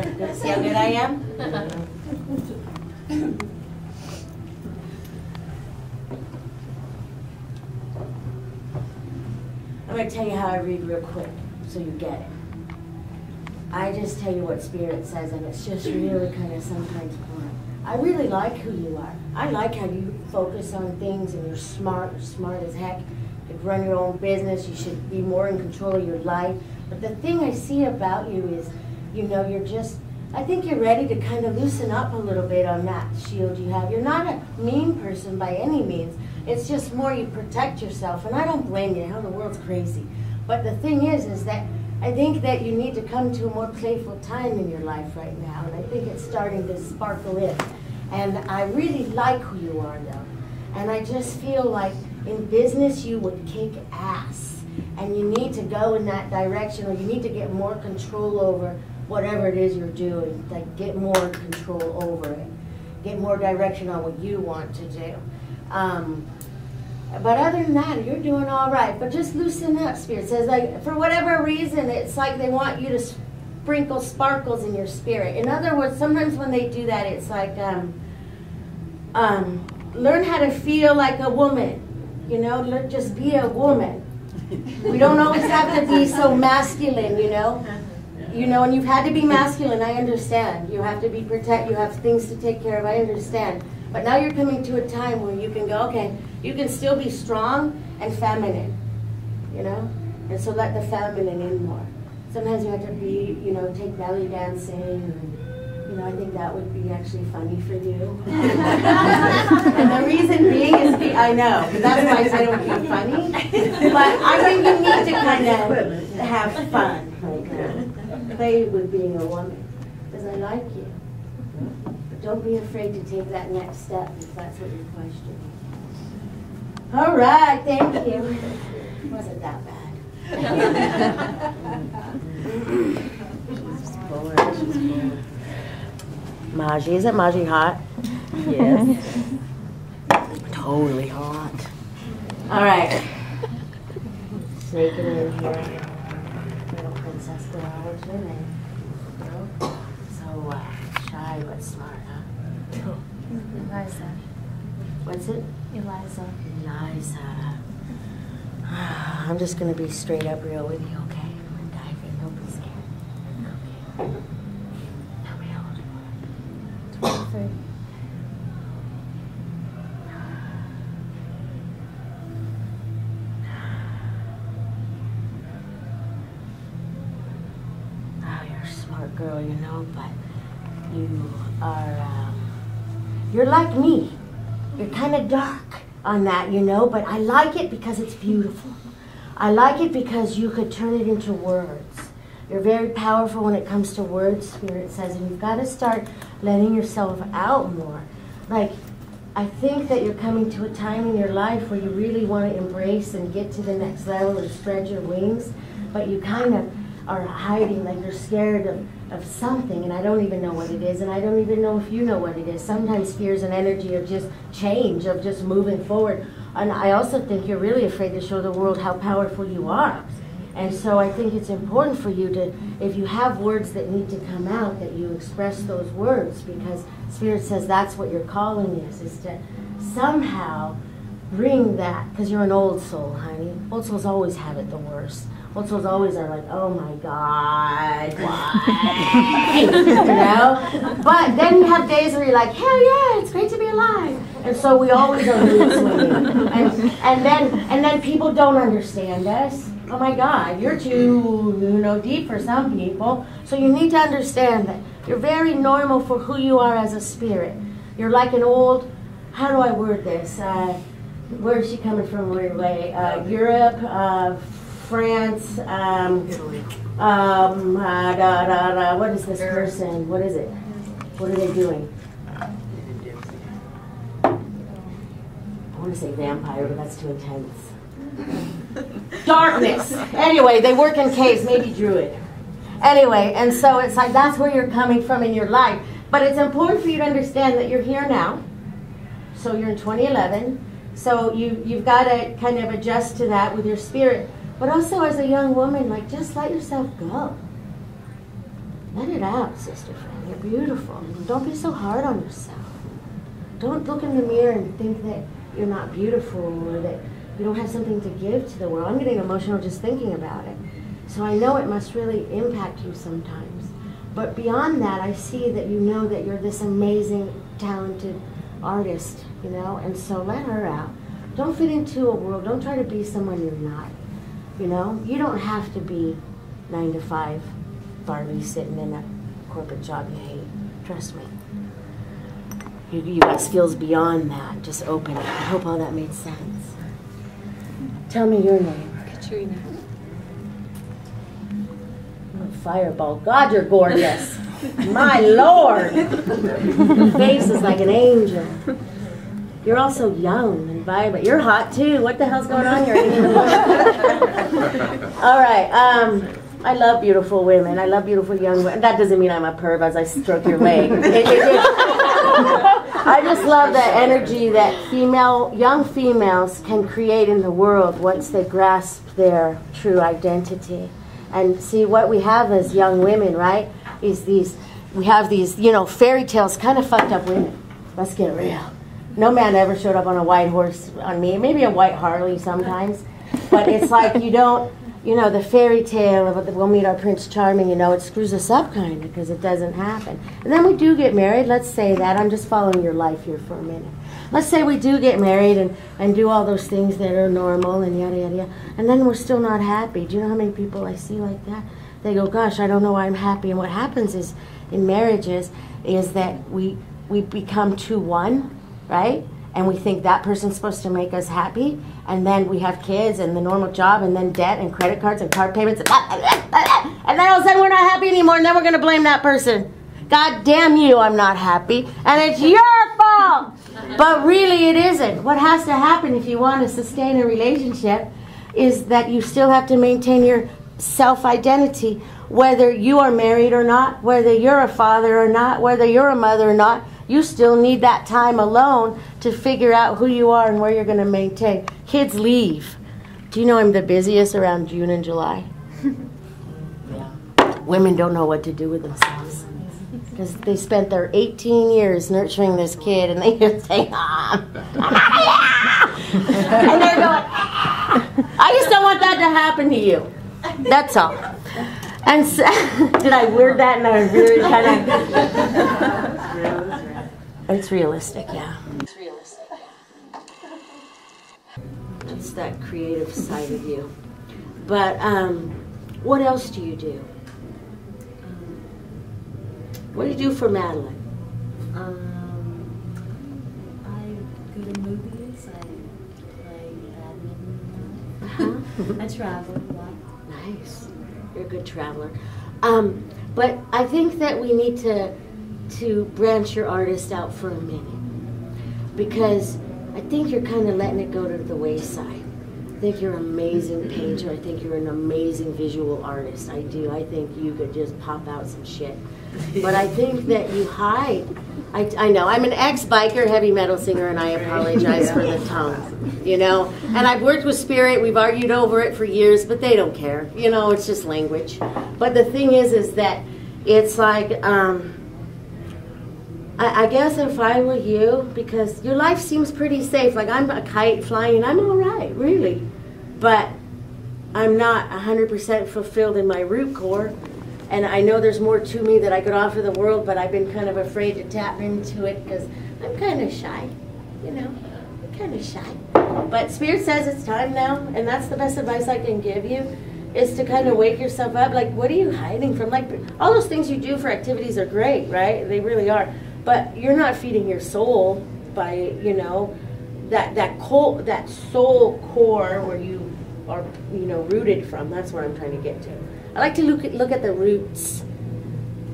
you? See how good I am? I'm going to tell you how I read real quick so you get it. I just tell you what Spirit says, and it's just really kind of sometimes boring. I really like who you are. I like how you focus on things, and you're smart as heck. You could run your own business. You should be more in control of your life. But the thing I see about you is, you know, you're just, I think you're ready to kind of loosen up a little bit on that shield you have. You're not a mean person by any means. It's just more you protect yourself, and I don't blame you. How the world's crazy. But the thing is that I think that you need to come to a more playful time in your life right now, and I think it's starting to sparkle in. And I really like who you are, though. And I just feel like in business you would kick ass, and you need to go in that direction, or you need to get more control over whatever it is you're doing. Like, get more control over it. Get more direction on what you want to do. But other than that, you're doing all right. But just loosen up, Spirit says. Like, for whatever reason, it's like they want you to sprinkle sparkles in your spirit. In other words, sometimes when they do that, it's like, learn how to feel like a woman. You know, just be a woman. We don't always have to be so masculine, you know. You know, and you've had to be masculine, I understand. You have to be protect, you have things to take care of, I understand. But now you're coming to a time where you can go, okay, you can still be strong and feminine, you know? And so let the feminine in more. Sometimes you have to be, you know, take belly dancing, and, you know, I think that would be actually funny for you. And the reason being is, I know, but that's why I said it would be funny. But I think you need to kind of have fun right now. Play with being a woman, because I like you. But don't be afraid to take that next step if that's what you're questioning. All right, thank you. It wasn't that bad. Maji, isn't Maji hot? Yes. Totally hot. All right. Snaking in here. Little princess girl, what's your name? No? So shy but smart, huh? Eliza. What's it? Eliza. Eliza. I'm just going to be straight up real with you, okay? I'm going to dive in. Don't be scared. Okay. How many old are you? 23. Oh, you're a smart girl, you know, but you are, you're like me. You're kind of dark on that, you know, but I like it because it's beautiful. I like it because you could turn it into words. You're very powerful when it comes to words, Spirit says, and you've got to start letting yourself out more. Like, I think that you're coming to a time in your life where you really want to embrace and get to the next level and spread your wings, but you kind of are hiding, like you're scared of something, and I don't even know what it is, and I don't even know if you know what it is. Sometimes fear is an energy of just change, of just moving forward. And I also think you're really afraid to show the world how powerful you are. And so I think it's important for you to, if you have words that need to come out, that you express those words, because Spirit says that's what your calling is to somehow bring that, because you're an old soul, honey. Old souls always have it the worst. Old souls always are like, oh my God, why? You know? But then you have days where you're like, hell yeah, it's great to be alive. And so we always are mood swinging. And then people don't understand us. Oh my God, you're too, you know, deep for some people. So you need to understand that you're very normal for who you are as a spirit. You're like an old, how do I word this? Where is she coming from? Europe, France, Italy. What is this person? What is it? What are they doing? I want to say vampire, but that's too intense. Darkness. Anyway, they work in caves, maybe druid. Anyway, and so it's like that's where you're coming from in your life. But it's important for you to understand that you're here now. So you're in 2011. So you've got to kind of adjust to that with your spirit. But also as a young woman, like, just let yourself go. Let it out, sister friend. You're beautiful. Don't be so hard on yourself. Don't look in the mirror and think that you're not beautiful or that you don't have something to give to the world. I'm getting emotional just thinking about it. So I know it must really impact you sometimes. But beyond that, I see that you know that you're this amazing, talented artist, you know, and so let her out. Don't fit into a world. Don't try to be someone you're not, you know. You don't have to be 9 to 5 Barbie sitting in a corporate job you hate. Trust me. You got skills beyond that. Just open it. I hope all that made sense. Tell me your name. Katrina. Oh, fireball. God, you're gorgeous. My Lord. Your face is like an angel. You're also young and vibrant. You're hot too. What the hell's going on here? All right. I love beautiful women. I love beautiful young women. That doesn't mean I'm a perv as I stroke your leg. I just love the energy that young females can create in the world once they grasp their true identity. And see, what we have as young women, right, is we have these, you know, fairy tales, kind of fucked up women. Let's get real. No man ever showed up on a white horse on me. Maybe a white Harley sometimes. But it's like you don't, you know, the fairy tale of we'll meet our Prince Charming, you know, it screws us up kind of because it doesn't happen. And then we do get married. Let's say that. I'm just following your life here for a minute. Let's say we do get married and do all those things that are normal and yada, yada, yada. And then we're still not happy. Do you know how many people I see like that? They go, gosh, I don't know why I'm happy. And what happens is in marriages is that we become 2-1, right? And we think that person's supposed to make us happy, and then we have kids and the normal job and then debt and credit cards and car payments and then all of a sudden we're not happy anymore, and then we're going to blame that person. God damn you, I'm not happy, and it's your fault. But really it isn't. What has to happen if you want to sustain a relationship is that you still have to maintain your self-identity, whether you are married or not, whether you're a father or not, whether you're a mother or not. You still need that time alone to figure out who you are and where you're going to maintain. Kids leave. Do you know I'm the busiest around June and July? Yeah. Women don't know what to do with themselves because they spent their 18 years nurturing this kid, and they just say, and they're going, I just don't want that to happen to you. That's all. And so, did I word that in a really kind of... It's realistic, yeah. It's realistic, yeah. It's that creative side of you. But what else do you do? What do you do for Madeline? I go to movies. I play badminton. I travel a lot. Nice. You're a good traveler. But I think that we need to branch your artist out for a minute, because I think you're kind of letting it go to the wayside. I think you're an amazing painter. I think you're an amazing visual artist. I do. I think you could just pop out some shit. But I think that you hide. I know. I'm an ex-biker heavy metal singer, and I apologize for the tongue, you know. And I've worked with Spirit. We've argued over it for years, but they don't care. You know, it's just language. But the thing is that it's like... I guess if I were you, because your life seems pretty safe. Like, I'm a kite flying, I'm all right, really. But I'm not 100% fulfilled in my root core. And I know there's more to me that I could offer the world, but I've been kind of afraid to tap into it because I'm kind of shy, you know. I'm kind of shy. But Spirit says it's time now, and that's the best advice I can give you, is to kind of wake yourself up. Like, what are you hiding from? Like, all those things you do for activities are great, right? They really are. But you're not feeding your soul by, you know, that soul core where you are, you know, rooted from. That's where I'm trying to get to. I like to look at the roots,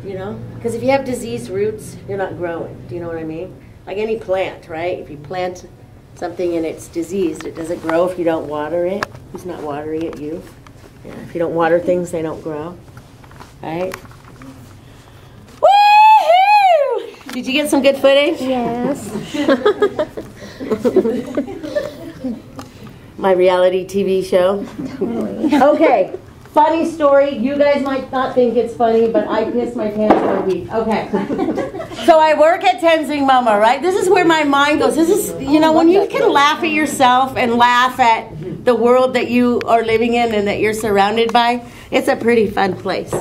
you know, because if you have diseased roots, you're not growing. Do you know what I mean? Like any plant, right? If you plant something and it's diseased, it doesn't grow if you don't water it. Who's not watering it? You. Yeah, if you don't water things, they don't grow, right? Did you get some good footage? Yes. My reality TV show? Totally. Okay. Funny story. You guys might not think it's funny, but I pissed my pants for a week. Okay. So I work at Tenzing Mama, right? This is where my mind goes. This is, you know, when you can laugh at yourself and laugh at the world that you are living in and that you're surrounded by, it's a pretty fun place.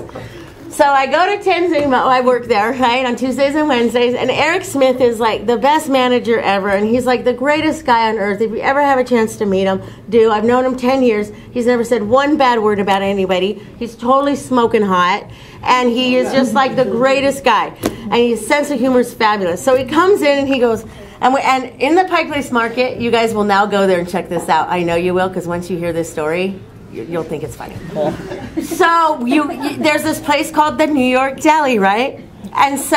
So I go to Tenzing Mama. I work there, right, on Tuesdays and Wednesdays. And Eric Smith is like the best manager ever. And he's like the greatest guy on earth. If you ever have a chance to meet him, do. I've known him 10 years. He's never said one bad word about anybody. He's totally smoking hot. And he is just like the greatest guy. And his sense of humor is fabulous. So he comes in and he goes, and in the Pike Place Market, you guys will now go there and check this out. I know you will, because once you hear this story, you'll think it's funny. So there's this place called the New York Deli, right? And so,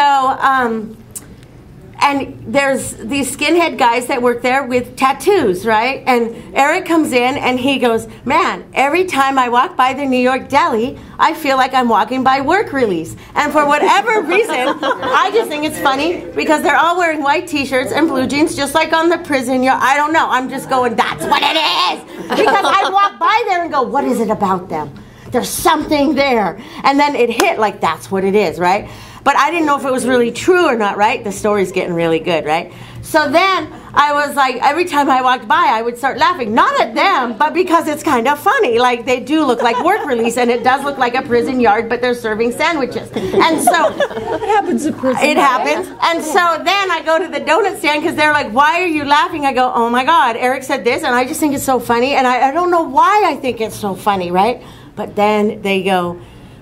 and there's these skinhead guys that work there with tattoos, right? And Eric comes in and he goes, man, every time I walk by the New York Deli, I feel like I'm walking by work release. And for whatever reason, I just think it's funny because they're all wearing white t-shirts and blue jeans, just like on the prison yard. I don't know. I'm just going, that's what it is. Because I walk by there and go, what is it about them? There's something there. And then it hit like, that's what it is, right? But I didn't know if it was really true or not, right? The story's getting really good, right? So then I was like, every time I walked by, I would start laughing. Not at them, but because it's kind of funny. Like, they do look like work release, and it does look like a prison yard, but they're serving sandwiches. And so it happens in prison. It happens. And so then I go to the donut stand because they're like, why are you laughing? I go, oh my God, Eric said this, and I just think it's so funny. And I don't know why I think it's so funny, right? But then they go,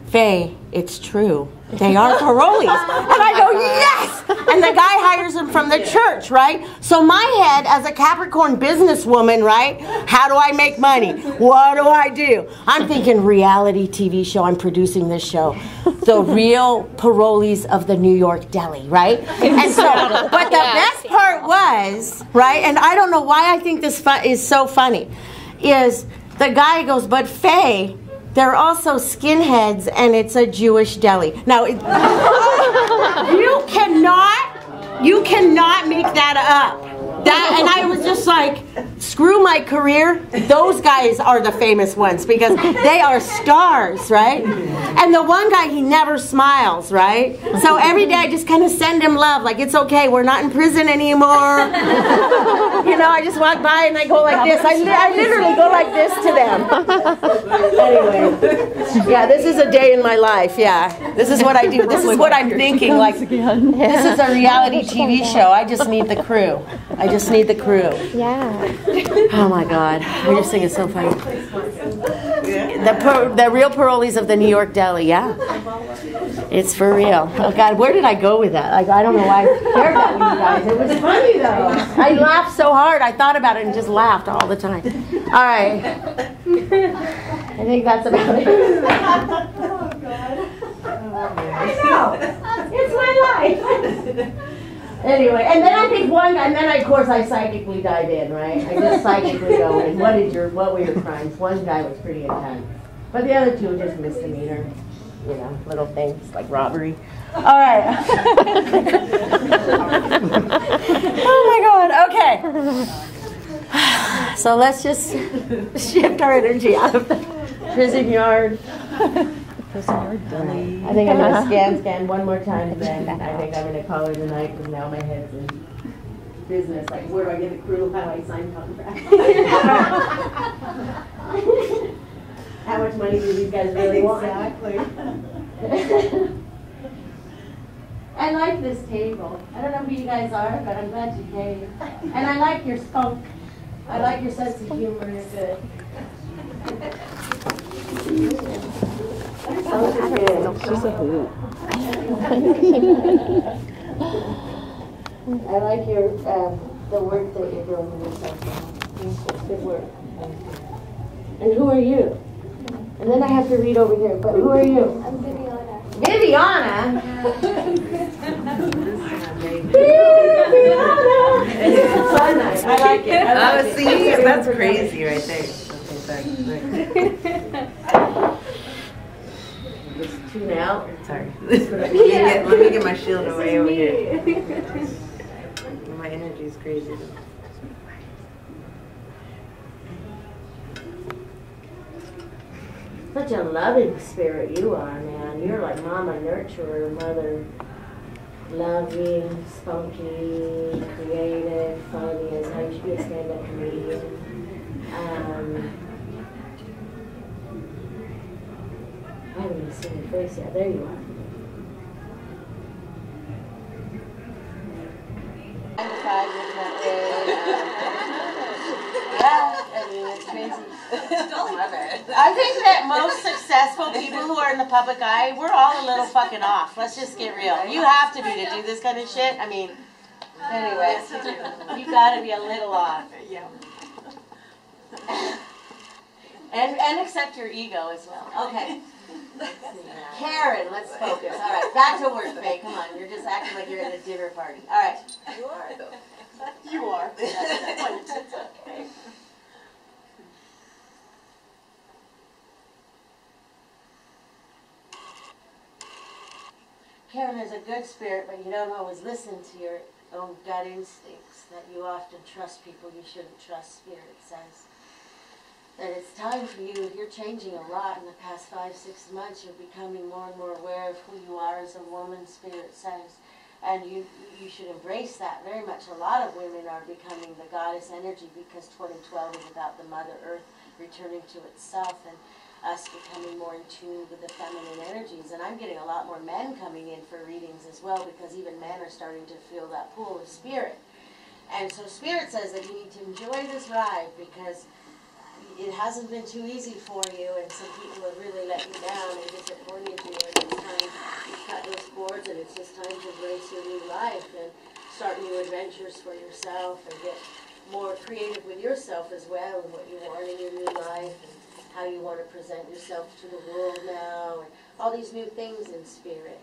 Faye, it's true. They are parolees. And I go, yes! And the guy hires them from the church, right? So my head, as a Capricorn businesswoman, right? How do I make money? What do I do? I'm thinking reality TV show. I'm producing this show. The real parolees of the New York Deli, right? And so, but the best part was, right? And I don't know why I think this is so funny, is the guy goes, but Faye, they're also skinheads, and it's a Jewish deli. Now, you cannot make that up. And I was just like, screw my career. Those guys are the famous ones because they are stars, right? And the one guy, he never smiles, right? So every day I just kind of send him love, like, it's okay, we're not in prison anymore. You know, I just walk by and I go like this. I literally go like this to them. Anyway, yeah, this is a day in my life, yeah. This is what I do. This is what I'm thinking, like, this is a reality TV show. I just need the crew. I just need the crew. Yeah. Oh my God. I just think it's so funny. The real parolees of the New York Deli, yeah. It's for real. Oh God, where did I go with that? Like, I don't know why I shared that with you guys. It was funny though. I laughed so hard. I thought about it and just laughed all the time. All right. I think that's about it. Oh God. I know. It's my life. Anyway, and then I think of course I psychically dive in, right? I just psychically go in. What were your crimes? One guy was pretty intense. But the other two were just misdemeanor, you know, little things like robbery. All right. Oh my God, okay. So let's just shift our energy out of the prison yard. I think I'm going to scan one more time, and then I think I'm going to call it a night, because now my head's in business. Like, where do I get a crew? How do I sign contracts? How much money do these guys really want? Exactly. I like this table. I don't know who you guys are, but I'm glad you came. And I like your skunk. I like your sense of humor. You're good. She's a hoot. I like your the work that you're doing with yourself. It's good work. And who are you? And then I have to read over here. But who are you? I'm Viviana. Viviana. It's a fun night. I like it. Oh, see, that's crazy right there. Just tune out. Sorry. Let me get my shield away over here. My energy is crazy. Such a loving spirit you are, man. You're like mama nurturer, mother loving, spunky, creative, funny as how you should be a stand-up comedian. I haven't even seen your face yet. There you are. It's crazy. I think that most successful people who are in the public eye, we're all a little fucking off. Let's just get real. You have to be to do this kind of shit. I mean, anyway, you got to be a little off. Yeah. And accept your ego as well. Okay. Karen, let's focus. All right, back to work, Faye. Come on, you're just acting like you're at a dinner party. All right. You are, though. You are. Okay. Karen is a good spirit, but you don't always listen to your own gut instincts, that you often trust people you shouldn't trust, Spirit says. That it's time for you, you're changing a lot in the past 5-6 months, you're becoming more and more aware of who you are as a woman, Spirit says. And you should embrace that very much. A lot of women are becoming the goddess energy because 2012 is about the Mother Earth returning to itself and us becoming more in tune with the feminine energies. And I'm getting a lot more men coming in for readings as well because even men are starting to feel that pull of Spirit. And so Spirit says that you need to enjoy this ride because it hasn't been too easy for you, and some people have really let you down and disappointed you, and it's time to cut those cords, and it's just time to embrace your new life and start new adventures for yourself and get more creative with yourself as well and what you want in your new life and how you want to present yourself to the world now and all these new things in Spirit.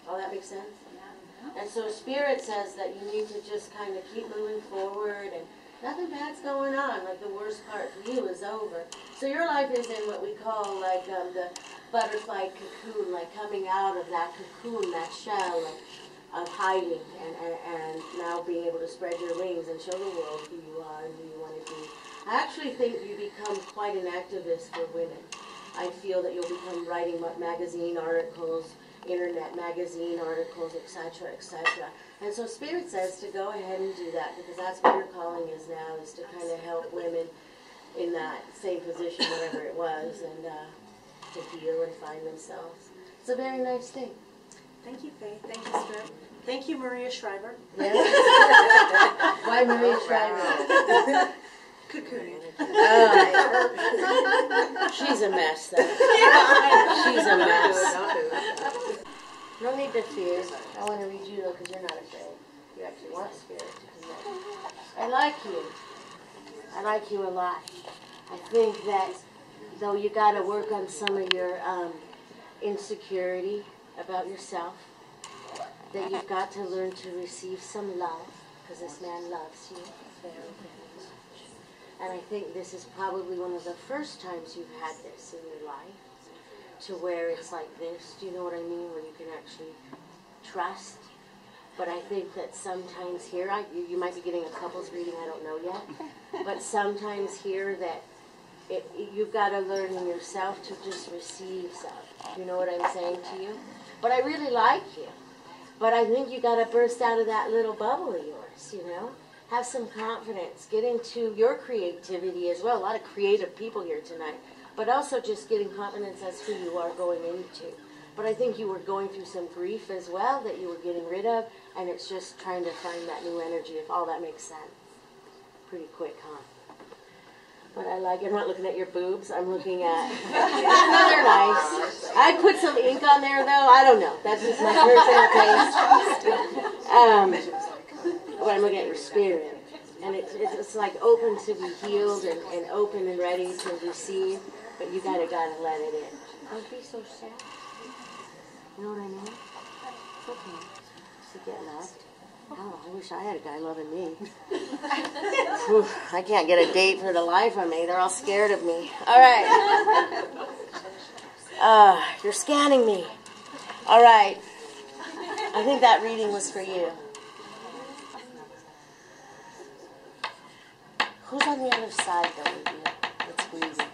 All that makes sense? Yeah. And so Spirit says that you need to just kind of keep moving forward and nothing bad's going on, like the worst part for you is over. So your life is in what we call like the butterfly cocoon, like coming out of that cocoon, that shell of hiding and now being able to spread your wings and show the world who you are and who you want to be. I actually think you become quite an activist for women. I feel that you'll become writing magazine articles, internet magazine articles, etc., etc. And so Spirit says to go ahead and do that because that's what your calling is now, is to kind of help women in that same position, whatever it was, and to heal and find themselves. It's a very nice thing. Thank you, Faye. Thank you, Spirit. Thank you, Maria Shriver. Yes. Why Maria Shriver? Cocoon. She's a mess, though. She's a mess. No need to fear. I want to read you, though, because you're not afraid. You actually want Spirit to connect. I like you. I like you a lot. I think that, though, you got to work on some of your insecurity about yourself, that you've got to learn to receive some love, because this man loves you very, very much. And I think this is probably one of the first times you've had this in your life, to where it's like this. Do you know what I mean? Where you can actually trust. But I think that sometimes here, you might be getting a couples reading, I don't know yet. But sometimes here that you've got to learn in yourself to just receive some. Do you know what I'm saying to you? But I really like you. But I think you got to burst out of that little bubble of yours, you know? Have some confidence. Get into your creativity as well. A lot of creative people here tonight. But also just getting confidence as who you are going into. But I think you were going through some grief as well that you were getting rid of, and it's just trying to find that new energy, if all that makes sense. Pretty quick, huh? But I like it. I'm not looking at your boobs. I'm looking at... They're nice. I'd put some ink on there, though. I don't know. That's just my personal taste. But I'm looking at your spirit. And it's like open to be healed and open and ready to receive. But you gotta let it in. Don't be so sad. You know what I mean? It's okay. To get loved. Oh, I wish I had a guy loving me. Whew, I can't get a date for the life of me. They're all scared of me. All right. You're scanning me. All right. I think that reading was for you. Who's on the other side, though, with you? That's breathing.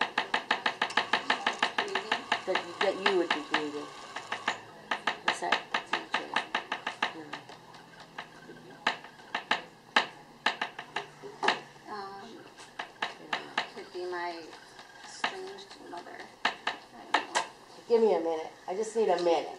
that you would be breathing. What's that? Could be my estranged mother. I don't know. Give me a minute. I just need a minute.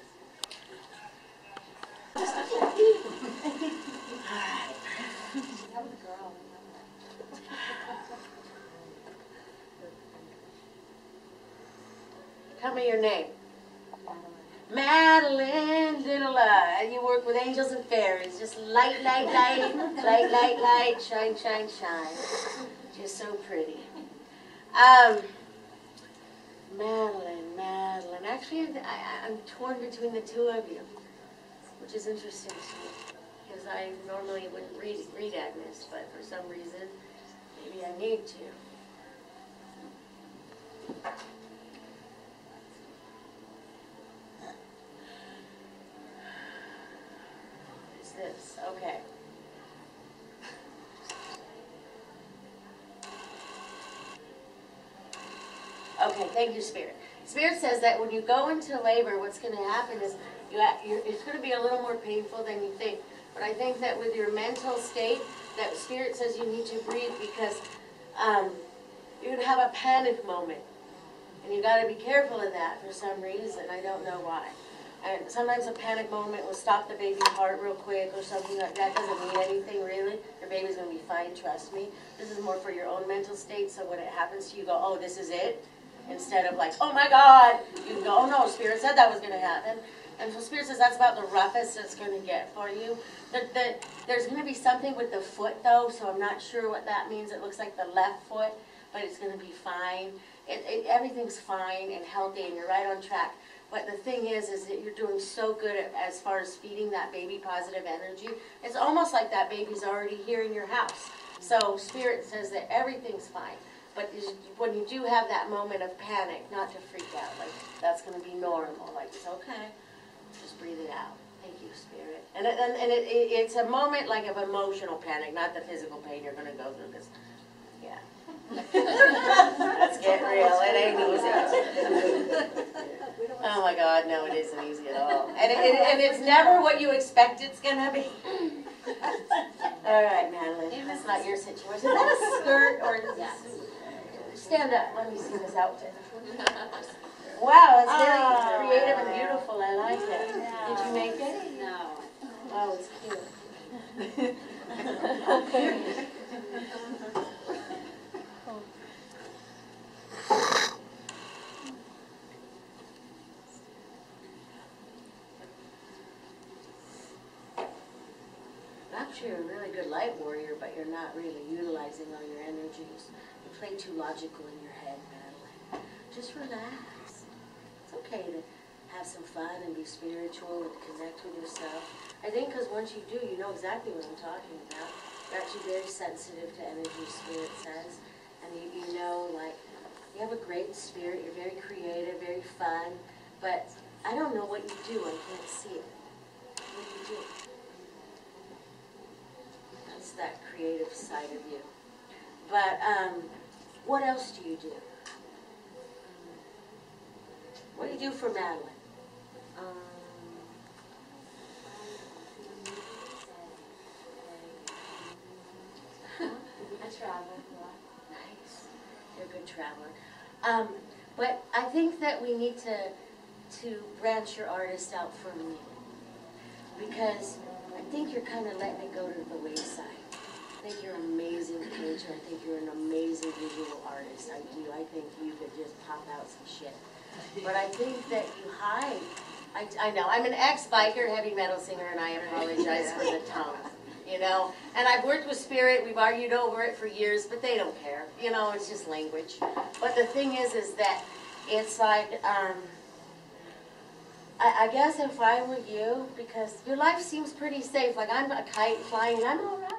Tell me your name. Madeline, little, you work with angels and fairies. Just light, light, light, light, light, light, shine, shine, shine. Just so pretty. Madeline. Actually, I'm torn between the two of you, which is interesting to me, because I normally wouldn't read Agnes, but for some reason, maybe I need to. This. Okay. Okay, thank you, Spirit. Spirit says that when you go into labor, what's going to happen is it's going to be a little more painful than you think. But I think that with your mental state, that Spirit says you need to breathe because you're going to have a panic moment. And you got to be careful of that for some reason. I don't know why. And sometimes a panic moment will stop the baby's heart real quick or something like that. Doesn't mean anything really. Your baby's going to be fine, trust me. This is more for your own mental state, so when it happens to you, go, oh, this is it. Instead of like, oh my God, you can go, oh no, Spirit said that was going to happen. And so Spirit says that's about the roughest it's going to get for you. There's going to be something with the foot though, so I'm not sure what that means. It looks like the left foot, but it's going to be fine. Everything's fine and healthy and you're right on track. But the thing is that you're doing so good as far as feeding that baby positive energy. It's almost like that baby's already here in your house. So Spirit says that everything's fine. But when you do have that moment of panic, not to freak out. Like, that's going to be normal. Like, it's okay. Just breathe it out. Thank you, Spirit. And it's a moment like of emotional panic, not the physical pain you're going to go through. Because, yeah. Let's get real. It ain't easy. Oh my God, no, it isn't easy at all. And it's never what you expect it's going to be. All right, Madeline, that's not your situation. Is that a skirt or stand up? Let me see this outfit. Wow, it's very creative and beautiful. I like it. Did you make it? No. Oh, it's cute. Okay. You're a really good light warrior, but you're not really utilizing all your energies. You play too logical in your head, Madeline. Just relax. It's okay to have some fun and be spiritual and connect with yourself. I think because once you do, you know exactly what I'm talking about. You're actually very sensitive to energy, Spirit says. And you know, like, you have a great spirit. You're very creative, very fun. But I don't know what you do. I can't see it. What do you do? That creative side of you. But what else do you do? What do you do for Madeline? I travel a lot. Nice. You're a good traveler. But I think that we need to branch your artist out for me. Because I think you're kind of letting it go to the wayside. I think you're an amazing painter. I think you're an amazing visual artist. I do. I think you could just pop out some shit. But I think that you hide. I know. I'm an ex-biker, heavy metal singer, and I apologize for the tongue. You know? And I've worked with Spirit. We've argued over it for years, but they don't care. You know, it's just language. But the thing is that it's like, I guess if I were you, because your life seems pretty safe. Like, I'm a kite flying, and I'm all right.